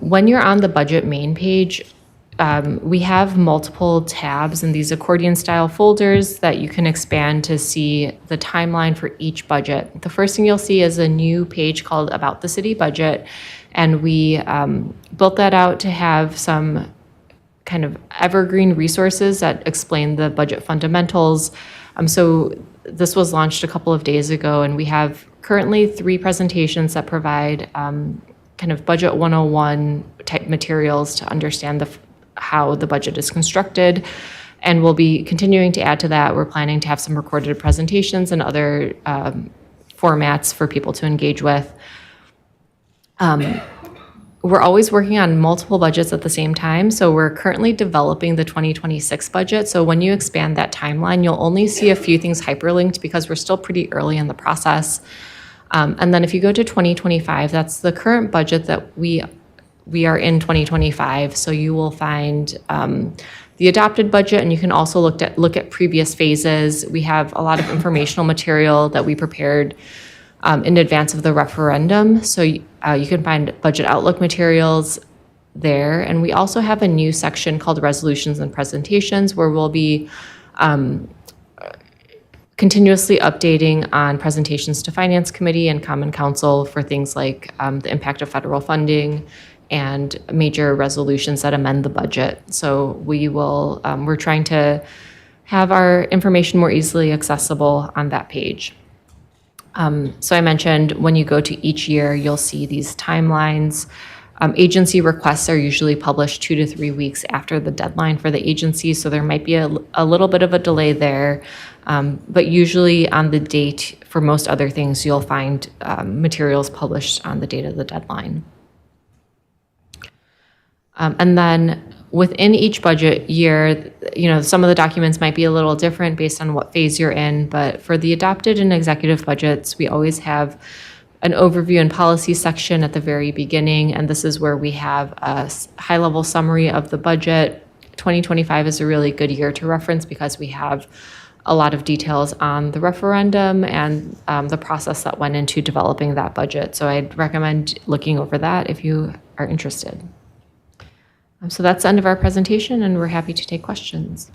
When you're on the budget main page, we have multiple tabs in these accordion-style folders that you can expand to see the timeline for each budget. The first thing you'll see is a new page called About the City Budget, and we built that out to have some kind of evergreen resources that explain the budget fundamentals. So this was launched a couple of days ago, and we have currently 3 presentations that provide kind of Budget 101 type materials to understand how the budget is constructed, and we'll be continuing to add to that. We're planning to have some recorded presentations and other formats for people to engage with. We're always working on multiple budgets at the same time, so we're currently developing the 2026 budget. So when you expand that timeline, you'll only see a few things hyperlinked because we're still pretty early in the process. And then if you go to 2025, that's the current budget that we are in 2025, so you will find the adopted budget, and you can also look at previous phases. We have a lot of informational material that we prepared in advance of the referendum, so you can find budget outlook materials there. And we also have a new section called Resolutions and Presentations, where we'll be continuously updating on presentations to Finance Committee and Common Council for things like the impact of federal funding and major resolutions that amend the budget. So we're trying to have our information more easily accessible on that page. So I mentioned when you go to each year, you'll see these timelines. Agency requests are usually published 2 to 3 weeks after the deadline for the agency, so there might be a little bit of a delay there. But usually on the date, for most other things, you'll find materials published on the date of the deadline. And then within each budget year, some of the documents might be a little different based on what phase you're in, but for the adopted and executive budgets, we always have an overview and policy section at the very beginning, and this is where we have a high-level summary of the budget. 2025 is a really good year to reference because we have a lot of details on the referendum and the process that went into developing that budget. So I'd recommend looking over that if you are interested. So that's the end of our presentation, and we're happy to take questions.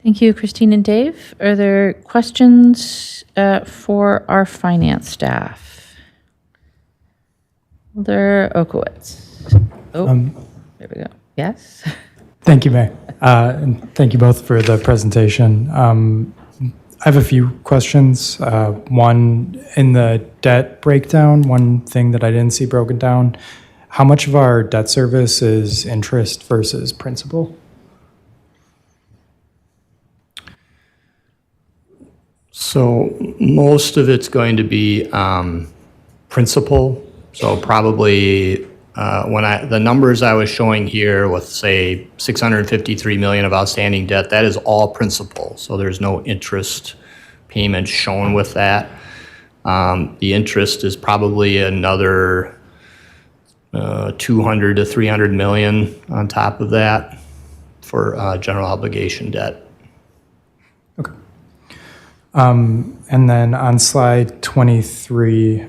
Thank you, Christine and Dave. Are there questions for our finance staff? Alder Okowitz. There we go. Yes? Thank you, Mayor. And thank you both for the presentation. I have a few questions. One, in the debt breakdown, one thing that I didn't see broken down, how much of our debt service is interest versus principal? So most of it's going to be principal. So probably the numbers I was showing here with, say, $653 million of outstanding debt, that is all principal. So there's no interest payment shown with that. The interest is probably another 200 to 300 million on top of that for general obligation debt. Okay. And then on slide 23,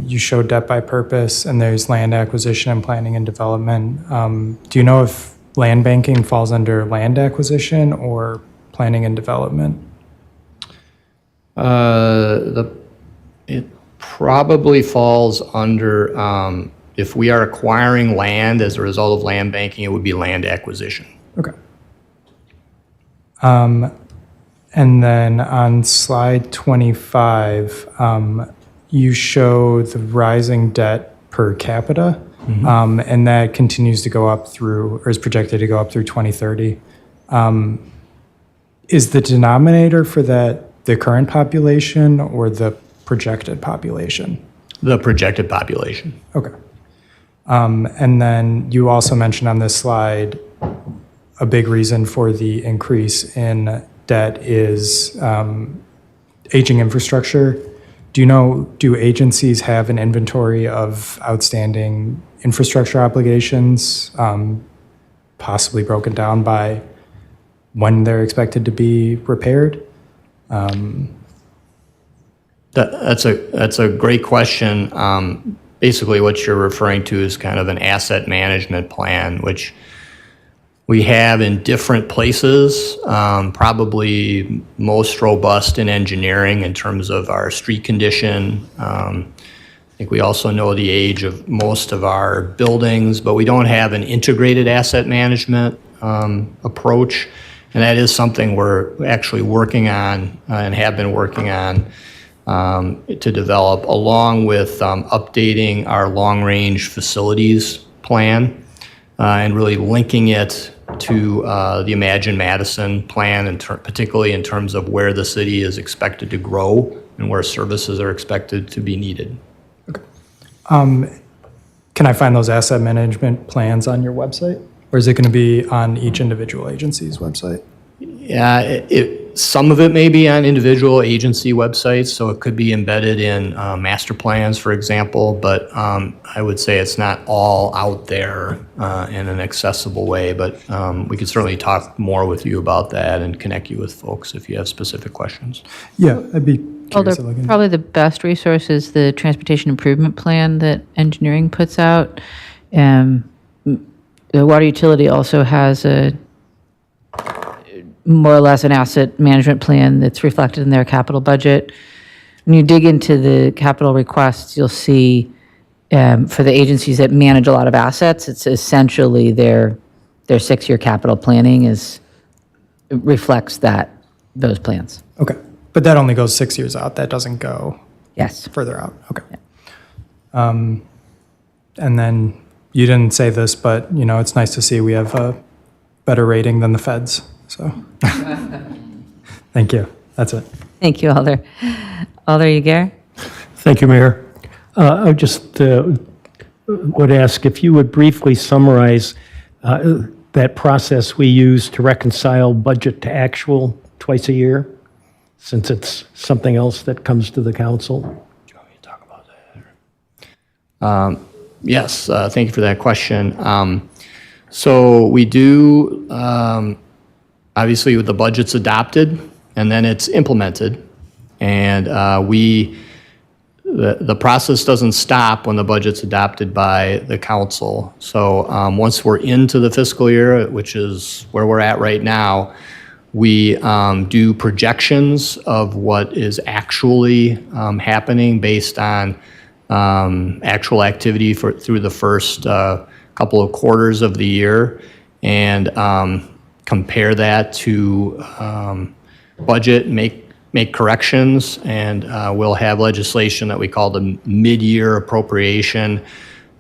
you show debt by purpose, and there's land acquisition and planning and development. Do you know if land banking falls under land acquisition or planning and development? It probably falls under, if we are acquiring land as a result of land banking, it would be land acquisition. Okay. And then on slide 25, you show the rising debt per capita, and that continues to go up through, or is projected to go up through 2030. Is the denominator for that the current population or the projected population? The projected population. Okay. And then you also mentioned on this slide, a big reason for the increase in debt is aging infrastructure. Do agencies have an inventory of outstanding infrastructure obligations, possibly broken down by when they're expected to be repaired? That's a great question. Basically, what you're referring to is kind of an asset management plan, which we have in different places, probably most robust in engineering in terms of our street condition. I think we also know the age of most of our buildings, but we don't have an integrated asset management approach. And that is something we're actually working on and have been working on to develop, along with updating our long-range facilities plan and really linking it to the Imagine Madison plan, particularly in terms of where the city is expected to grow and where services are expected to be needed. Can I find those asset management plans on your website? Or is it going to be on each individual agency's website? Yeah, some of it may be on individual agency websites, so it could be embedded in master plans, for example, but I would say it's not all out there in an accessible way, but we could certainly talk more with you about that and connect you with folks if you have specific questions. Yeah, I'd be curious to look into. Probably the best resource is the Transportation Improvement Plan that engineering puts out. The water utility also has more or less an asset management plan that's reflected in their capital budget. When you dig into the capital requests, you'll see for the agencies that manage a lot of assets, it's essentially their 6-year capital planning reflects those plans. Okay, but that only goes 6 years out. That doesn't go Yes. further out. Okay. And then you didn't say this, but it's nice to see we have a better rating than the feds. So, thank you. That's it. Thank you, Alder. Alder Yeager? Thank you, Mayor. I just would ask if you would briefly summarize that process we use to reconcile budget to actual twice a year, since it's something else that comes to the council. Do you want me to talk about that? Yes, thank you for that question. So we do, obviously, with the budget's adopted, and then it's implemented. And the process doesn't stop when the budget's adopted by the council. So once we're into the fiscal year, which is where we're at right now, we do projections of what is actually happening based on actual activity through the first couple of quarters of the year, and compare that to budget, make corrections, and we'll have legislation that we call the mid-year appropriation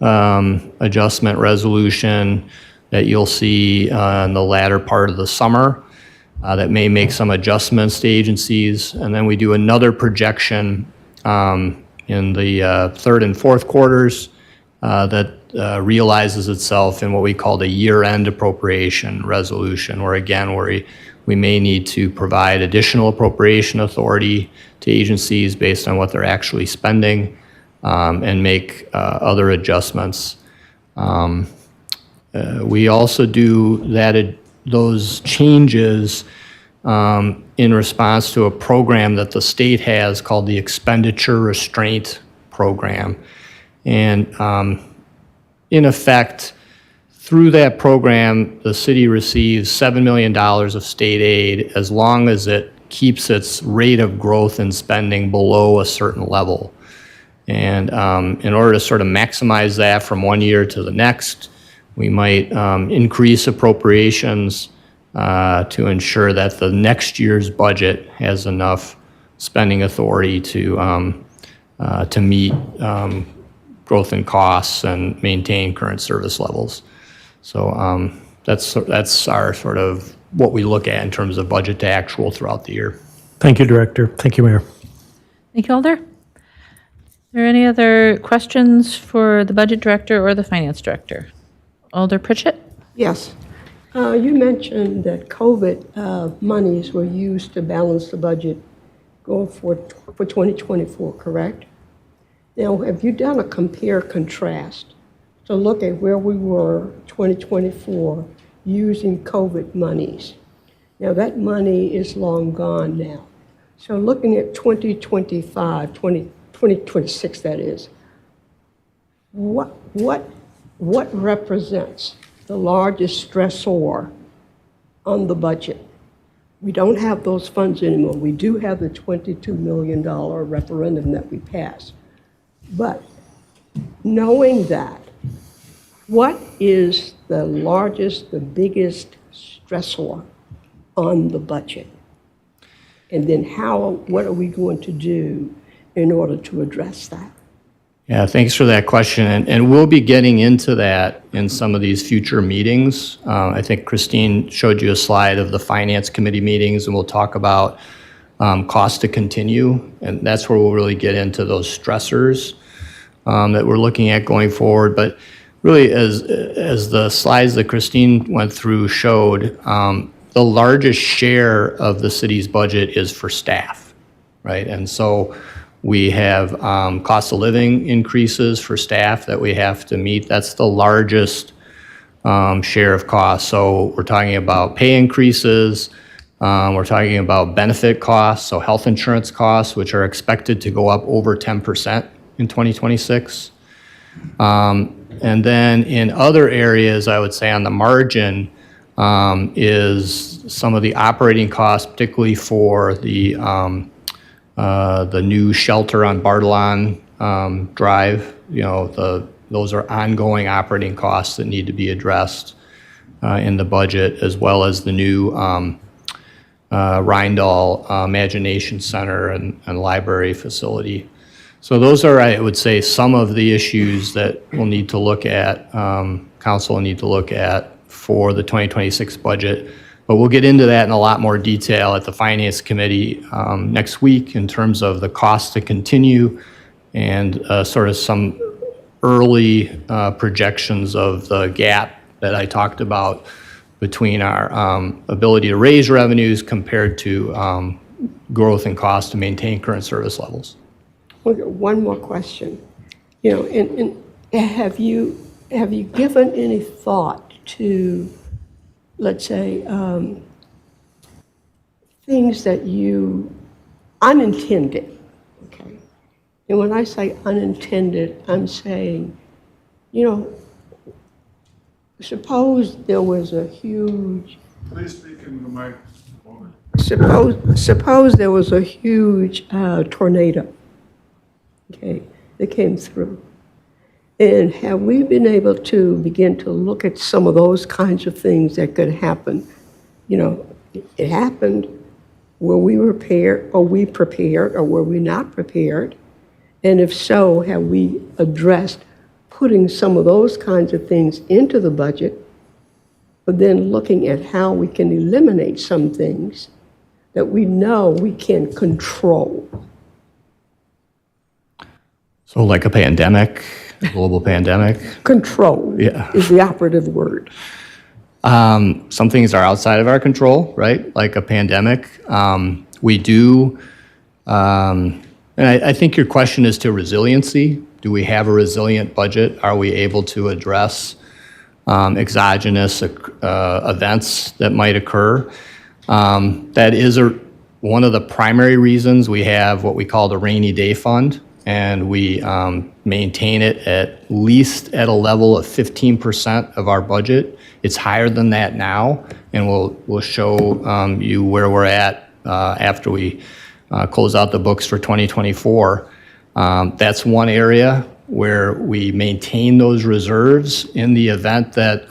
adjustment resolution that you'll see in the latter part of the summer that may make some adjustments to agencies. And then we do another projection in the third and fourth quarters that realizes itself in what we call the year-end appropriation resolution, where again, we may need to provide additional appropriation authority to agencies based on what they're actually spending and make other adjustments. We also do those changes in response to a program that the state has called the Expenditure Restraint Program. And in effect, through that program, the city receives $7 million of state aid as long as it keeps its rate of growth in spending below a certain level. And in order to sort of maximize that from one year to the next, we might increase appropriations to ensure that the next year's budget has enough spending authority to meet growth in costs and maintain current service levels. So that's our sort of what we look at in terms of budget to actual throughout the year. Thank you, Director. Thank you, Mayor. Thank you, Alder. Are there any other questions for the budget director or the finance director? Alder Pritchett? Yes. You mentioned that COVID monies were used to balance the budget going for 2024, correct? Now, have you done a compare-contrast to look at where we were 2024 using COVID monies? Now, that money is long gone now. So looking at 2025, 2026, that is, what represents the largest stressor on the budget? We don't have those funds anymore. We do have the $22 million referendum that we passed. But knowing that, what is the largest, the biggest stressor on the budget? And then what are we going to do in order to address that? Yeah, thanks for that question. And we'll be getting into that in some of these future meetings. I think Christine showed you a slide of the Finance Committee meetings, and we'll talk about cost to continue. And that's where we'll really get into those stressors that we're looking at going forward. But really, as the slides that Christine went through showed, the largest share of the city's budget is for staff, right? And so we have cost of living increases for staff that we have to meet. That's the largest share of cost. So we're talking about pay increases. We're talking about benefit costs, so health insurance costs, which are expected to go up over 10% in 2026. And then in other areas, I would say on the margin is some of the operating costs, particularly for the new shelter on Bartolon Drive. You know, those are ongoing operating costs that need to be addressed in the budget, as well as the new Rindall Imagination Center and library facility. So those are, I would say, some of the issues that we'll need to look at, council will need to look at for the 2026 budget. But we'll get into that in a lot more detail at the Finance Committee next week in terms of the cost to continue and sort of some early projections of the gap that I talked about between our ability to raise revenues compared to growth and cost to maintain current service levels. Okay, one more question. You know, and have you given any thought to, let's say, things that you unintended, okay? And when I say unintended, I'm saying, you know, suppose there was a huge. Please speak in the microphone. Suppose there was a huge tornado, okay, that came through. And have we been able to begin to look at some of those kinds of things that could happen? You know, it happened. Were we prepared, or were we not prepared? And if so, have we addressed putting some of those kinds of things into the budget, but then looking at how we can eliminate some things that we know we can control? So like a pandemic, a global pandemic? Control is the operative word. Some things are outside of our control, right? Like a pandemic. We do, and I think your question is to resiliency. Do we have a resilient budget? Are we able to address exogenous events that might occur? That is one of the primary reasons we have what we call the rainy day fund. And we maintain it at least at a level of 15% of our budget. It's higher than that now, and we'll show you where we're at after we close out the books for 2024. That's one area where we maintain those reserves in the event that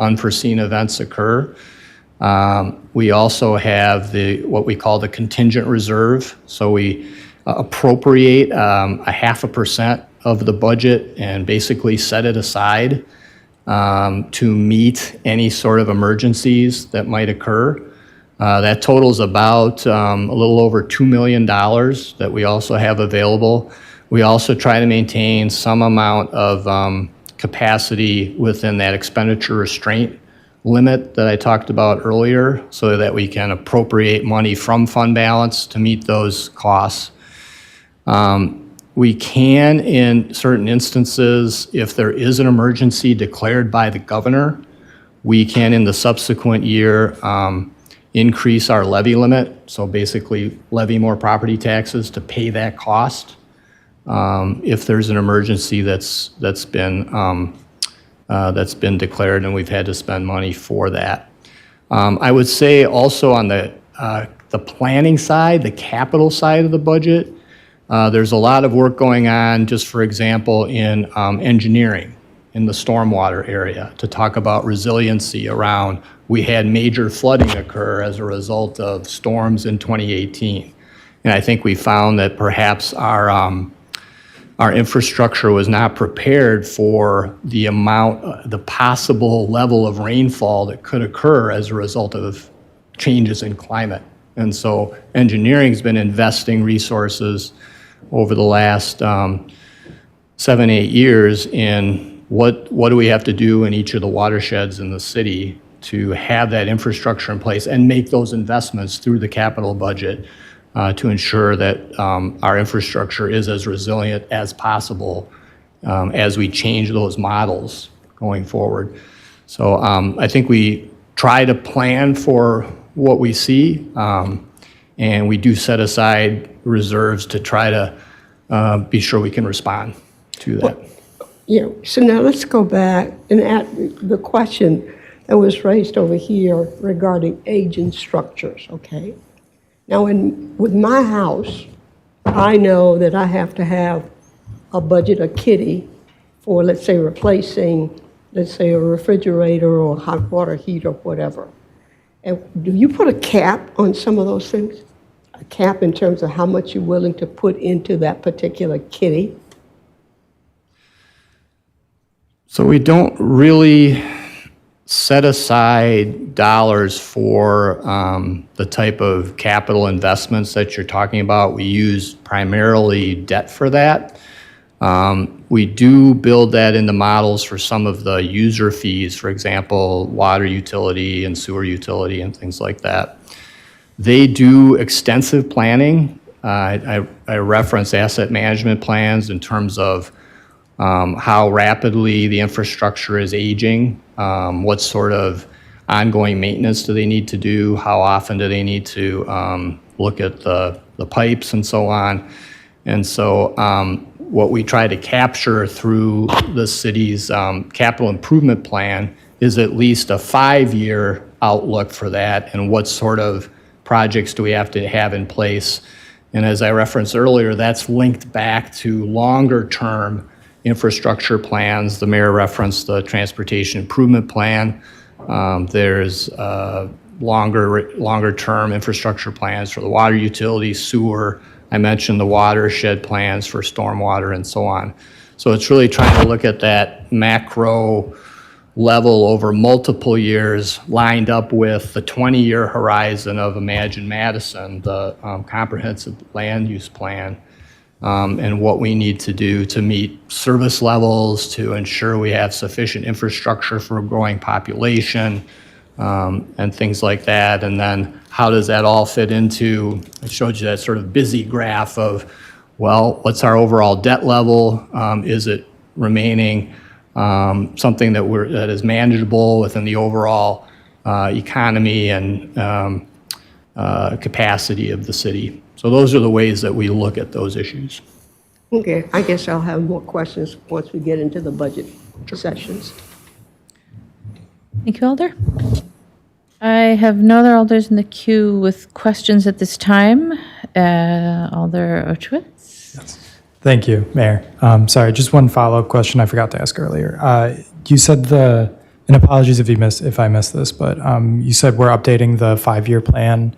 unforeseen events occur. We also have what we call the contingent reserve. So we appropriate a 0.5% of the budget and basically set it aside to meet any sort of emergencies that might occur. That totals about a little over $2 million that we also have available. We also try to maintain some amount of capacity within that expenditure restraint limit that I talked about earlier, so that we can appropriate money from fund balance to meet those costs. We can, in certain instances, if there is an emergency declared by the governor, we can, in the subsequent year, increase our levy limit. So basically levy more property taxes to pay that cost if there's an emergency that's been declared and we've had to spend money for that. I would say also on the planning side, the capital side of the budget, there's a lot of work going on, just for example, in engineering in the stormwater area to talk about resiliency around, we had major flooding occur as a result of storms in 2018. And I think we found that perhaps our infrastructure was not prepared for the the possible level of rainfall that could occur as a result of changes in climate. And so engineering's been investing resources over the last 7-8 years in what do we have to do in each of the watersheds in the city to have that infrastructure in place and make those investments through the capital budget to ensure that our infrastructure is as resilient as possible as we change those models going forward. So I think we try to plan for what we see, and we do set aside reserves to try to be sure we can respond to that. Yeah, so now let's go back and at the question that was raised over here regarding aging structures, okay? Now, with my house, I know that I have to have a budget, a kitty, for, let's say, replacing, let's say, a refrigerator or hot water heater, whatever. And do you put a cap on some of those things? A cap in terms of how much you're willing to put into that particular kitty? So we don't really set aside dollars for the type of capital investments that you're talking about. We use primarily debt for that. We do build that into models for some of the user fees, for example, water utility and sewer utility and things like that. They do extensive planning. I reference asset management plans in terms of how rapidly the infrastructure is aging, what sort of ongoing maintenance do they need to do, how often do they need to look at the pipes and so on. And so what we try to capture through the city's capital improvement plan is at least a 5-year outlook for that and what sort of projects do we have to have in place. And as I referenced earlier, that's linked back to longer term infrastructure plans. The mayor referenced the transportation improvement plan. There's longer term infrastructure plans for the water utility, sewer. I mentioned the watershed plans for stormwater and so on. So it's really trying to look at that macro level over multiple years lined up with the 20-year horizon of Imagine Madison, the comprehensive land use plan, and what we need to do to meet service levels, to ensure we have sufficient infrastructure for a growing population, and things like that. And then how does that all fit into, I showed you that sort of busy graph of, well, what's our overall debt level? Is it remaining something that is manageable within the overall economy and capacity of the city? So those are the ways that we look at those issues. Okay, I guess I'll have more questions once we get into the budget sessions. Thank you, Alder. I have no other alders in the queue with questions at this time. Alder Ochowicz? Thank you, Mayor. Sorry, just one follow-up question I forgot to ask earlier. You said and apologies if I missed this, but you said we're updating the 5-year plan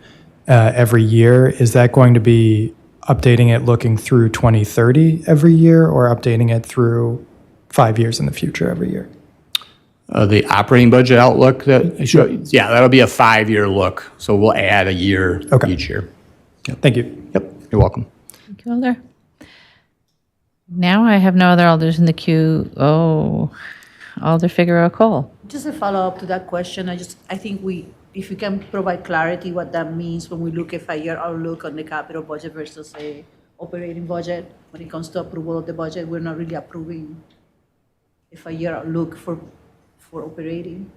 every year. Is that going to be updating it looking through 2030 every year, or updating it through 5 years in the future every year? The operating budget outlook, yeah, that'll be a 5-year look. So we'll add a year each year. Thank you. Yep, you're welcome. Thank you, Alder. Now I have no other alders in the queue. Oh, Alder Figueroa Cole. Just a follow-up to that question, I think if you can provide clarity what that means when we look at 5-year outlook on the capital budget versus a operating budget. When it comes to approval of the budget, we're not really approving a 5-year outlook for operating.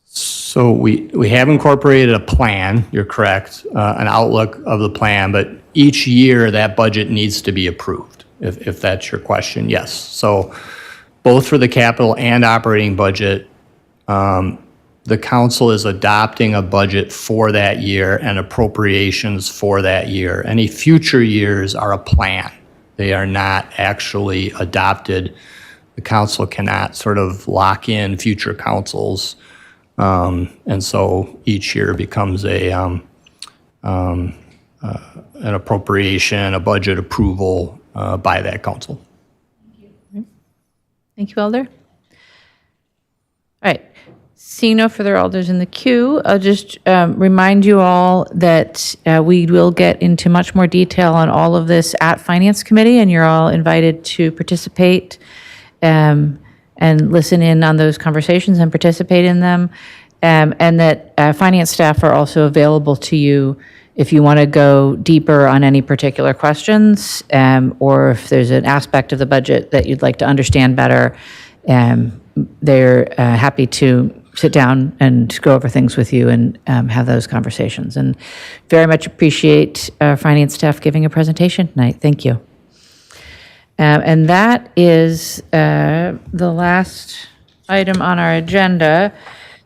So we have incorporated a plan, you're correct, an outlook of the plan, but each year that budget needs to be approved, if that's your question, yes. So both for the capital and operating budget, the council is adopting a budget for that year and appropriations for that year. Any future years are a plan. They are not actually adopted. The council cannot sort of lock in future councils. And so each year becomes an appropriation, a budget approval by that council. Thank you, Alder. All right. Seeing no further alders in the queue, I'll just remind you all that we will get into much more detail on all of this at Finance Committee, and you're all invited to participate and listen in on those conversations and participate in them, and that finance staff are also available to you if you want to go deeper on any particular questions, or if there's an aspect of the budget that you'd like to understand better, they're happy to sit down and go over things with you and have those conversations. And very much appreciate our finance staff giving a presentation tonight. Thank you. And that is the last item on our agenda.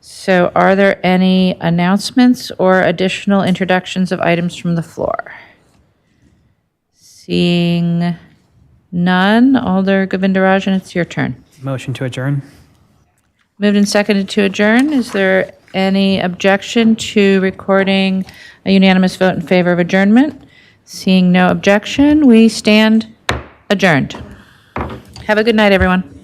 So are there any announcements or additional introductions of items from the floor? Seeing none, Alder Govindarajan, it's your turn. Motion to adjourn. Moved and seconded to adjourn. Is there any objection to recording a unanimous vote in favor of adjournment? Seeing no objection, we stand adjourned. Have a good night, everyone.